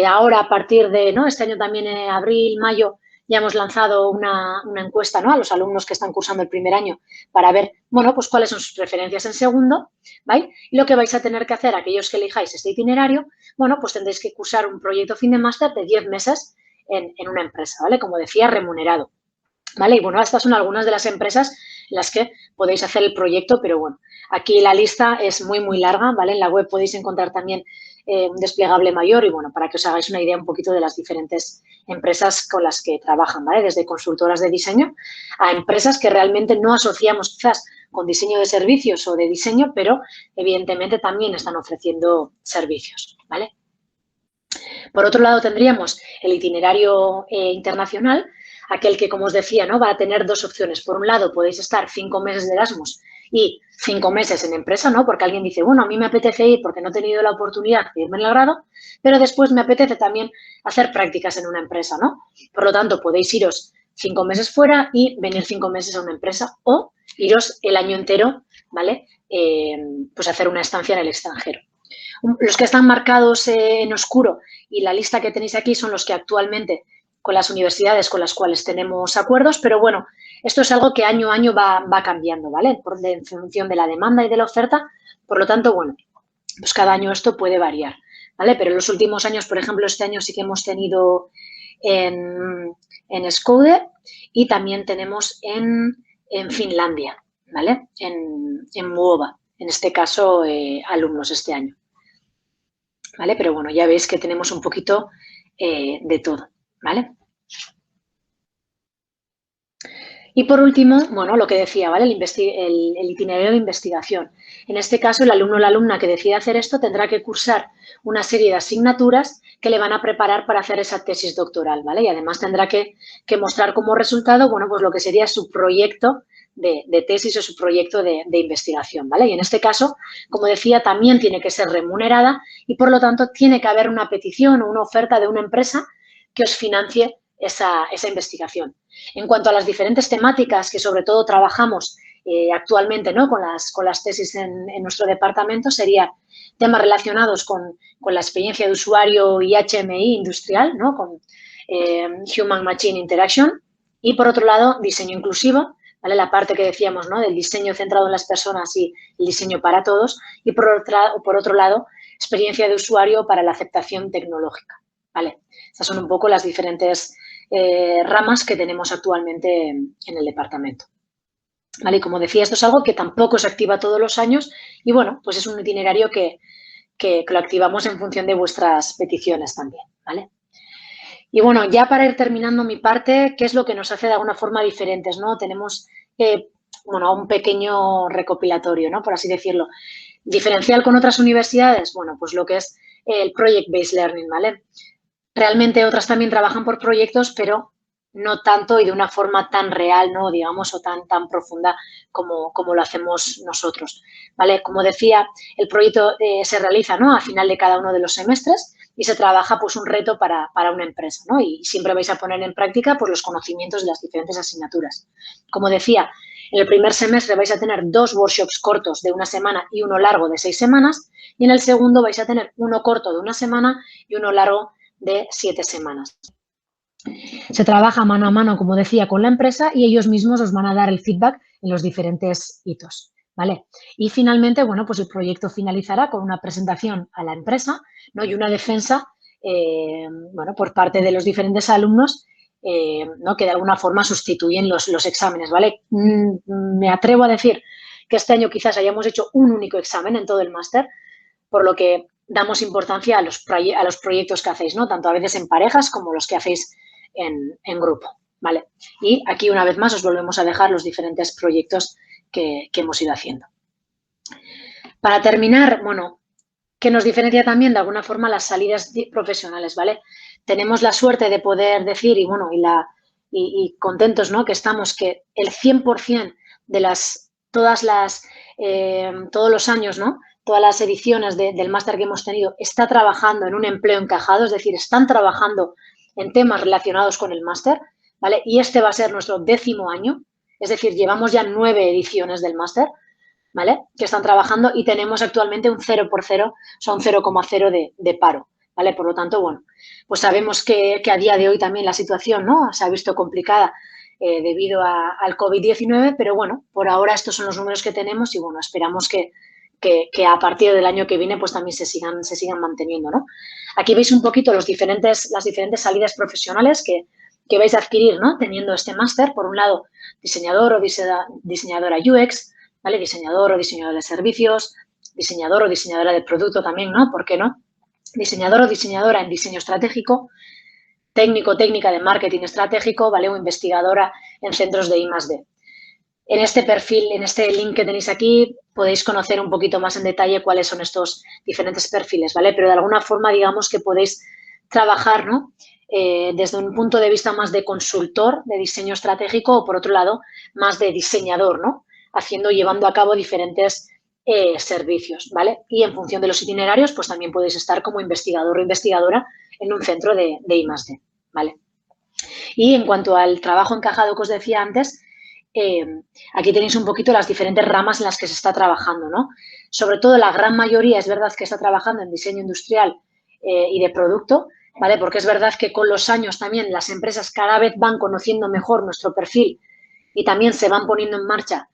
Ahora, a partir de, ¿no? Este año también, en abril, mayo, ya hemos lanzado una encuesta, ¿no? A los alumnos que están cursando el primer año para ver, bueno, pues cuáles son sus preferencias en segundo, ¿vale? Y lo que vais a tener que hacer, aquellos que elijáis este itinerario, bueno, pues tendréis que cursar un proyecto fin de máster de 10 meses en una empresa, ¿vale? Como decía, remunerado, ¿vale? Y bueno, estas son algunas de las empresas en las que podéis hacer el proyecto, pero bueno, aquí la lista es muy, muy larga, ¿vale? En la web podéis encontrar también un desplegable mayor y bueno, para que os hagáis una idea un poquito de las diferentes empresas con las que trabajan, ¿vale? Desde consultoras de diseño a empresas que realmente no asociamos quizás con diseño de servicios o de diseño, pero evidentemente también están ofreciendo servicios, ¿vale? Por otro lado, tendríamos el itinerario internacional, aquel que, como os decía, ¿no? Va a tener 2 opciones. Por un lado, podéis estar 5 meses de Erasmus y 5 meses en empresa, ¿no? Porque alguien dice, bueno, a mí me apetece ir porque no he tenido la oportunidad de irme en el grado, pero después me apetece también hacer prácticas en una empresa, ¿no? Por lo tanto, podéis iros 5 meses fuera y venir 5 meses a una empresa o iros el año entero, ¿vale? Pues hacer una estancia en el extranjero. Los que están marcados en oscuro y la lista que tenéis aquí son los que actualmente con las universidades con las cuales tenemos acuerdos, pero bueno, esto es algo que año a año va cambiando, ¿vale? En función de la demanda y de la oferta, por lo tanto, bueno, pues cada año esto puede variar, ¿vale? Pero en los últimos años, por ejemplo, este año sí que hemos tenido en Skövde y también tenemos en Finlandia, ¿vale? En Muova, en este caso, alumnos este año. ¿Vale? Pero bueno, ya veis que tenemos un poquito de todo, ¿vale? Y por último, bueno, lo que decía, ¿vale? El itinerario de investigación. En este caso, el alumno o la alumna que decida hacer esto tendrá que cursar una serie de asignaturas que le van a preparar para hacer esa tesis doctoral, ¿vale? Y además tendrá que mostrar como resultado, bueno, pues lo que sería su proyecto de tesis o su proyecto de investigación, ¿vale? Y en este caso, como decía, también tiene que ser remunerada y, por lo tanto, tiene que haber una petición o una oferta de una empresa que os financie esa investigación. En cuanto a las diferentes temáticas que sobre todo trabajamos actualmente, ¿no? con las tesis en nuestro departamento sería temas relacionados con la experiencia de usuario y HMI industrial, ¿no? Con Human Machine Interaction, y por otro lado, diseño inclusivo, ¿vale? La parte que decíamos, ¿no? Del diseño centrado en las personas y el diseño para todos, y por otro lado, experiencia de usuario para la aceptación tecnológica, ¿vale? Estas son un poco las diferentes ramas que tenemos actualmente en el departamento. ¿Vale? Y como decía, esto es algo que tampoco se activa todos los años y, bueno, pues es un itinerario que lo activamos en función de vuestras peticiones también, ¿vale? Y, bueno, ya para ir terminando mi parte, ¿qué es lo que nos hace de alguna forma diferentes, ¿no? Tenemos, bueno, un pequeño recopilatorio, ¿no? Por así decirlo. Diferencial con otras universidades, bueno, pues lo que es el Project-Based Learning, ¿vale? Realmente otras también trabajan por proyectos, pero no tanto y de una forma tan real, ¿no? Digamos, o tan profunda como lo hacemos nosotros, ¿vale? Como decía, el proyecto se realiza, ¿no? A final de cada uno de los semestres y se trabaja, pues, un reto para una empresa, ¿no? Y siempre vais a poner en práctica, pues, los conocimientos de las diferentes asignaturas. Como decía, en el primer semestre vais a tener 2 workshops cortos de 1 semana y uno largo de 6 semanas y en el segundo vais a tener uno corto de 1 semana y uno largo de 7 semanas. Se trabaja mano a mano, como decía, con la empresa y ellos mismos os van a dar el feedback en los diferentes hitos, ¿vale? Y finalmente, bueno, pues el proyecto finalizará con una presentación a la empresa, ¿no? Y una defensa, bueno, por parte de los diferentes alumnos, ¿no? Que de alguna forma sustituyen los exámenes, ¿vale? Me atrevo a decir que este año quizás hayamos hecho un único examen en todo el máster, por lo que damos importancia a los proyectos que hacéis, ¿no? Tanto a veces en parejas como los que hacéis en grupo, ¿vale? Y aquí, una vez más, os volvemos a dejar los diferentes proyectos que hemos ido haciendo. Para terminar, bueno, ¿qué nos diferencia también de alguna forma las salidas profesionales, ¿vale? Tenemos la suerte de poder decir, y bueno, y contentos, ¿no? Que estamos, que el 100% de todos los años, ¿no? Todas las ediciones del máster que hemos tenido está trabajando en un empleo encajado, es decir, están trabajando en temas relacionados con el máster, ¿vale? Y este va a ser nuestro 10º año, es decir, llevamos ya 9 ediciones del máster, ¿vale? Que están trabajando y tenemos actualmente un 0 por 0, o sea, un 0,0 de paro, ¿vale? Por lo tanto, bueno, pues sabemos que a día de hoy también la situación, ¿no? Se ha visto complicada debido al COVID-19, pero bueno, por ahora estos son los números que tenemos y, bueno, esperamos que a partir del año que viene pues también se sigan manteniendo, ¿no? Aquí veis un poquito las diferentes salidas profesionales que vais a adquirir, ¿no? Teniendo este máster. Por un lado, diseñador o diseñadora UX, ¿vale? Diseñador o diseñadora de servicios, diseñador o diseñadora de producto también, ¿no? ¿Por qué no? Diseñador o diseñadora en diseño estratégico, técnico o técnica de marketing estratégico, ¿vale? O investigadora en centros de I+D. En este perfil, en este link que tenéis aquí, podéis conocer un poquito más en detalle cuáles son estos diferentes perfiles, ¿vale? Pero de alguna forma, digamos que podéis trabajar, ¿no? Desde un punto de vista más de consultor de diseño estratégico o, por otro lado, más de diseñador, ¿no? Llevando a cabo diferentes servicios, ¿vale? Y en función de los itinerarios, pues también podéis estar como investigador o investigadora en un centro de I+D, ¿vale? Y en cuanto al trabajo encajado que os decía antes, aquí tenéis un poquito las diferentes ramas en las que se está trabajando, ¿no? Sobre todo la gran mayoría es verdad que está trabajando en diseño industrial y de producto, ¿vale? Porque es verdad que con los años también las empresas cada vez van conociendo mejor nuestro perfil y también se van poniendo en marcha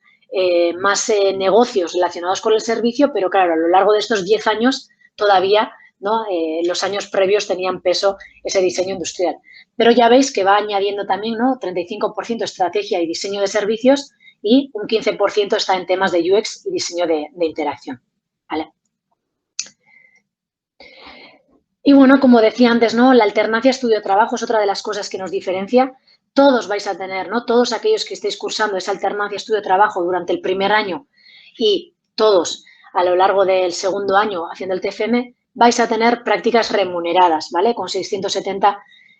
más negocios relacionados con el servicio, pero claro, a lo largo de estos 10 años todavía, ¿no? Los años previos tenían peso ese diseño industrial. Pero ya veis que va añadiendo también, ¿no? 35% estrategia y diseño de servicios y un 15% está en temas de UX y diseño de interacción, ¿vale? Y, bueno, como decía antes, ¿no? La alternancia estudio-trabajo es otra de las cosas que nos diferencia. Todos vais a tener, ¿no? Todos aquellos que estéis cursando esa alternancia estudio-trabajo durante el primer año y todos a lo largo del segundo año haciendo el TFM, vais a tener prácticas remuneradas, ¿vale? Con 670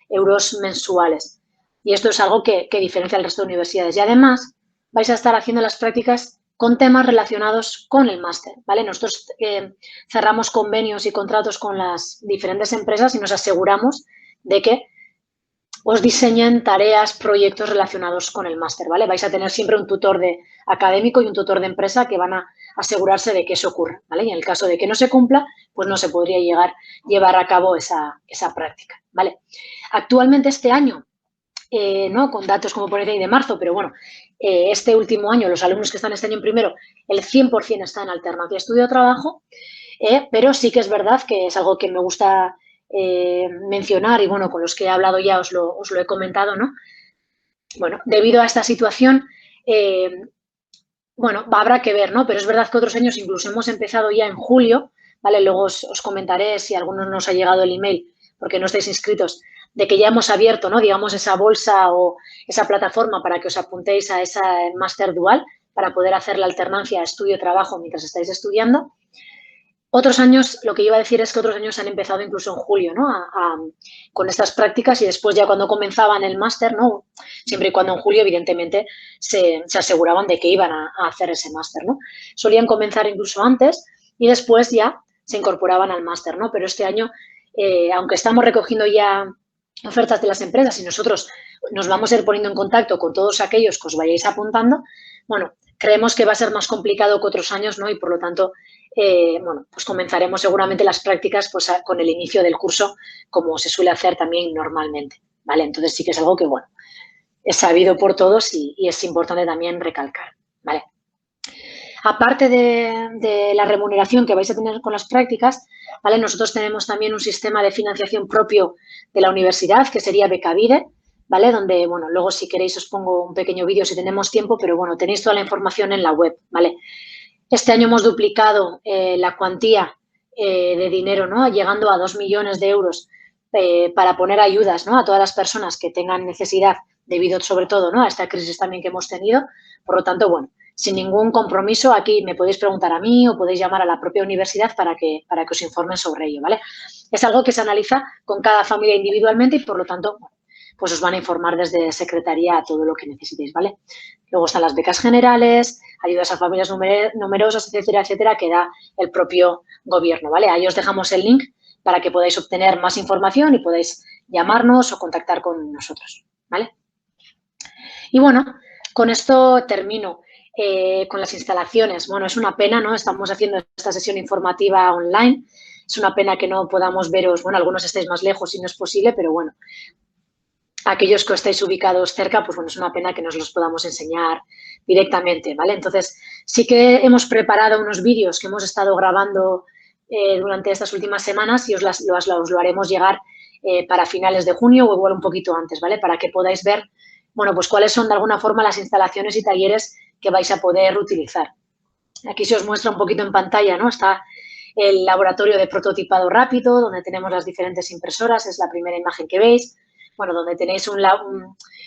euros mensuales. Y esto es algo que diferencia al resto de universidades. Y además vais a estar haciendo las prácticas con temas relacionados con el máster, ¿vale? Nosotros cerramos convenios y contratos con las diferentes empresas y nos aseguramos de que os diseñen tareas, proyectos relacionados con el máster, ¿vale? Vais a tener siempre un tutor académico y un tutor de empresa que van a asegurarse de que eso ocurra, ¿vale? Y en el caso de que no se cumpla, pues no se podría llevar a cabo esa práctica, ¿vale? Actualmente este año, ¿no? Con datos como por ahí de marzo, pero bueno, este último año, los alumnos que están este año en primero, el 100% está en alternancia estudio-trabajo, pero sí que es verdad que es algo que me gusta mencionar y, bueno, con los que he hablado ya os lo he comentado, ¿no? Bueno, debido a esta situación, bueno, habrá que ver, ¿no? Pero es verdad que otros años incluso hemos empezado ya en julio, ¿vale? Luego os comentaré si a algunos nos ha llegado el email porque no estáis inscritos, de que ya hemos abierto, ¿no? Digamos, esa bolsa o esa plataforma para que os apuntéis a esa máster dual para poder hacer la alternancia estudio-trabajo mientras estáis estudiando. Otros años, lo que iba a decir es que otros años han empezado incluso en julio, ¿no? Con estas prácticas y después ya cuando comenzaban el máster, ¿no? Siempre y cuando en julio, evidentemente, se aseguraban de que iban a hacer ese máster, ¿no? Solían comenzar incluso antes y después ya se incorporaban al máster, ¿no? Pero este año, aunque estamos recogiendo ya ofertas de las empresas y nosotros nos vamos a ir poniendo en contacto con todos aquellos que os vayáis apuntando, bueno, creemos que va a ser más complicado que otros años, ¿no? Y por lo tanto, bueno, pues comenzaremos seguramente las prácticas pues, con el inicio del curso, como se suele hacer también normalmente, ¿vale? Entonces sí que es algo que, bueno, es sabido por todos y es importante también recalcar, ¿vale? Aparte de la remuneración que vais a tener con las prácticas, ¿vale? Nosotros tenemos también un sistema de financiación propio de la universidad, que sería Becavide, ¿vale? Donde, bueno, luego si queréis os pongo un pequeño vídeo si tenemos tiempo, pero bueno, tenéis toda la información en la web, ¿vale? Este año hemos duplicado la cuantía de dinero, ¿no? Llegando a 2 millones de euros para poner ayudas, ¿no? A todas las personas que tengan necesidad debido, sobre todo, ¿no? A esta crisis también que hemos tenido. Por lo tanto, bueno, sin ningún compromiso, aquí me podéis preguntar a mí o podéis llamar a la propia universidad para que os informen sobre ello, ¿vale? Es algo que se analiza con cada familia individualmente y, por lo tanto, pues os van a informar desde Secretaría todo lo que necesitéis, ¿vale? Luego están las becas generales, ayudas a familias numerosas, etcétera, etcétera, que da el propio gobierno, ¿vale? Ahí os dejamos el link para que podáis obtener más información y podáis llamarnos o contactar con nosotros, ¿vale? Y bueno, con esto termino. Con las instalaciones, bueno, es una pena, ¿no? Estamos haciendo esta sesión informativa online. Es una pena que no podamos veros, bueno, algunos estáis más lejos y no es posible, pero bueno, aquellos que estáis ubicados cerca, pues bueno, es una pena que nos los podamos enseñar directamente, ¿vale? Entonces, sí que hemos preparado unos vídeos que hemos estado grabando durante estas últimas semanas y os lo haremos llegar para finales de junio o igual un poquito antes, ¿vale? Para que podáis ver, bueno, pues cuáles son de alguna forma las instalaciones y talleres que vais a poder utilizar. Aquí se os muestra un poquito en pantalla, ¿no? Está el laboratorio de prototipado rápido, donde tenemos las diferentes impresoras, es la primera imagen que veis. Bueno, donde tenéis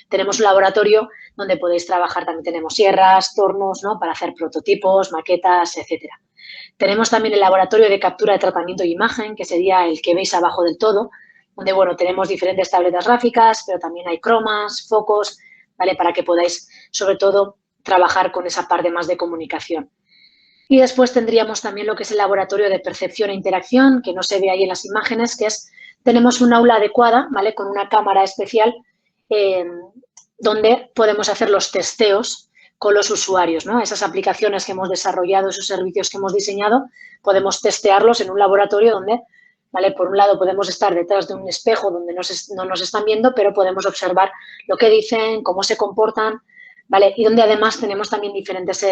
tenemos un laboratorio donde podéis trabajar, también tenemos sierras, tornos, ¿no? Para hacer prototipos, maquetas, etcétera. Tenemos también el laboratorio de captura de tratamiento y imagen, que sería el que veis abajo del todo, donde, bueno, tenemos diferentes tabletas gráficas, pero también hay cromas, focos, ¿vale? Para que podáis, sobre todo, trabajar con esa parte más de comunicación. Y después tendríamos también lo que es el laboratorio de percepción e interacción, que no se ve ahí en las imágenes, que es, tenemos un aula adecuada, ¿vale? Con una cámara especial donde podemos hacer los testeos con los usuarios, ¿no? Esas aplicaciones que hemos desarrollado, esos servicios que hemos diseñado, podemos testearlos en un laboratorio donde, ¿vale? Por un lado podemos estar detrás de un espejo donde no nos están viendo, pero podemos observar lo que dicen, cómo se comportan, ¿vale? Y donde además tenemos también diferentes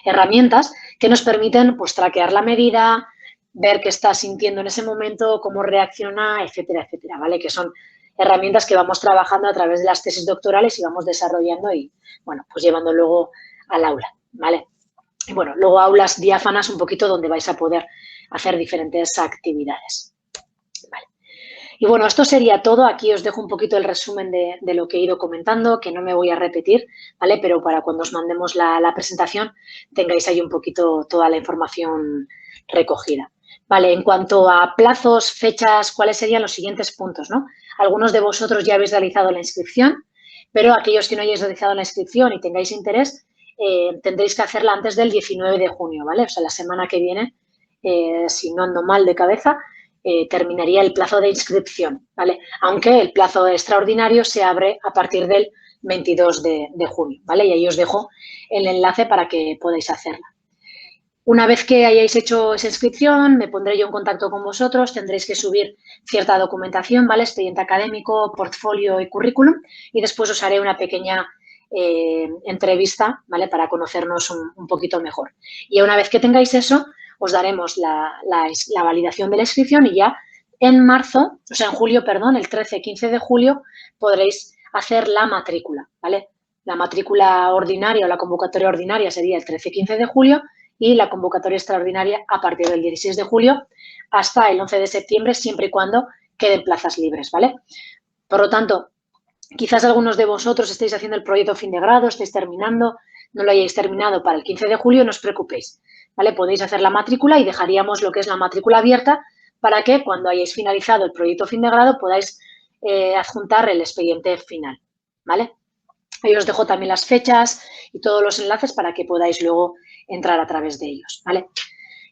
herramientas que nos permiten pues traquear la medida, ver qué está sintiendo en ese momento, cómo reacciona, etcétera, etcétera, ¿vale? Que son herramientas que vamos trabajando a través de las tesis doctorales y vamos desarrollando y, bueno, pues llevando luego al aula, ¿vale? Y, bueno, luego aulas diáfanas un poquito donde vais a poder hacer diferentes actividades, ¿vale? Y, bueno, esto sería todo. Aquí os dejo un poquito el resumen de lo que he ido comentando, que no me voy a repetir, ¿vale? Pero para cuando os mandemos la presentación tengáis ahí un poquito toda la información recogida. Vale, en cuanto a plazos, fechas, ¿cuáles serían los siguientes puntos, no? Algunos de vosotros ya habéis realizado la inscripción, pero aquellos que no hayáis realizado la inscripción y tengáis interés, tendréis que hacerla antes del 19 de junio, ¿vale? O sea, la semana que viene, si no ando mal de cabeza, terminaría el plazo de inscripción, ¿vale? Aunque el plazo extraordinario se abre a partir del 22 de junio, ¿vale? Y ahí os dejo el enlace para que podáis hacerla. Una vez que hayáis hecho esa inscripción, me pondré yo en contacto con vosotros, tendréis que subir cierta documentación, ¿vale? Expediente académico, portfolio y currículum, y después os haré una pequeña entrevista, ¿vale? Para conocernos un poquito mejor. Y una vez que tengáis eso, os daremos la validación de la inscripción y ya en marzo, o sea, en julio, perdón, el 13-15 de julio, podréis hacer la matrícula, ¿vale? La matrícula ordinaria o la convocatoria ordinaria sería el 13-15 de julio y la convocatoria extraordinaria a partir del 16 de julio hasta el 11 de septiembre, siempre y cuando queden plazas libres, ¿vale? Por lo tanto, quizás algunos de vosotros estéis haciendo el proyecto fin de grado, estéis terminando, no lo hayáis terminado para el 15 de julio, no os preocupéis, ¿vale? Podéis hacer la matrícula y dejaríamos lo que es la matrícula abierta para que cuando hayáis finalizado el proyecto fin de grado podáis adjuntar el expediente final, ¿vale? Ahí os dejo también las fechas y todos los enlaces para que podáis luego entrar a través de ellos, ¿vale?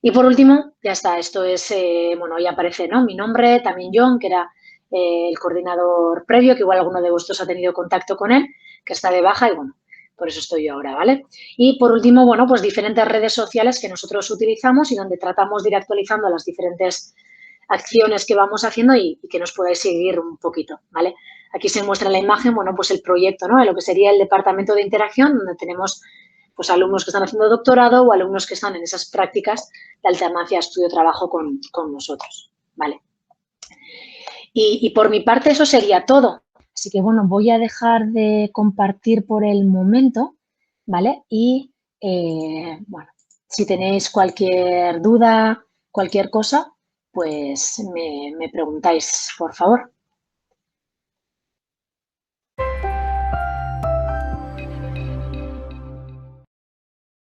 Y por último, ya está, esto es, bueno, ya aparece, ¿no? Mi nombre, también John, que era el coordinador previo, que igual alguno de vosotros ha tenido contacto con él, que está de baja y, bueno, por eso estoy yo ahora, ¿vale? Y por último, bueno, pues diferentes redes sociales que nosotros utilizamos y donde tratamos de ir actualizando las diferentes acciones que vamos haciendo y que nos podáis seguir un poquito, ¿vale? Aquí se muestra en la imagen, bueno, pues el proyecto, ¿no? De lo que sería el departamento de interacción, donde tenemos pues alumnos que están haciendo doctorado o alumnos que están en esas prácticas de alternancia estudio-trabajo con nosotros, ¿vale? Y por mi parte eso sería todo. Así que, bueno, voy a dejar de compartir por el momento, ¿vale? Y, bueno, si tenéis cualquier duda, cualquier cosa, pues me preguntáis, por favor.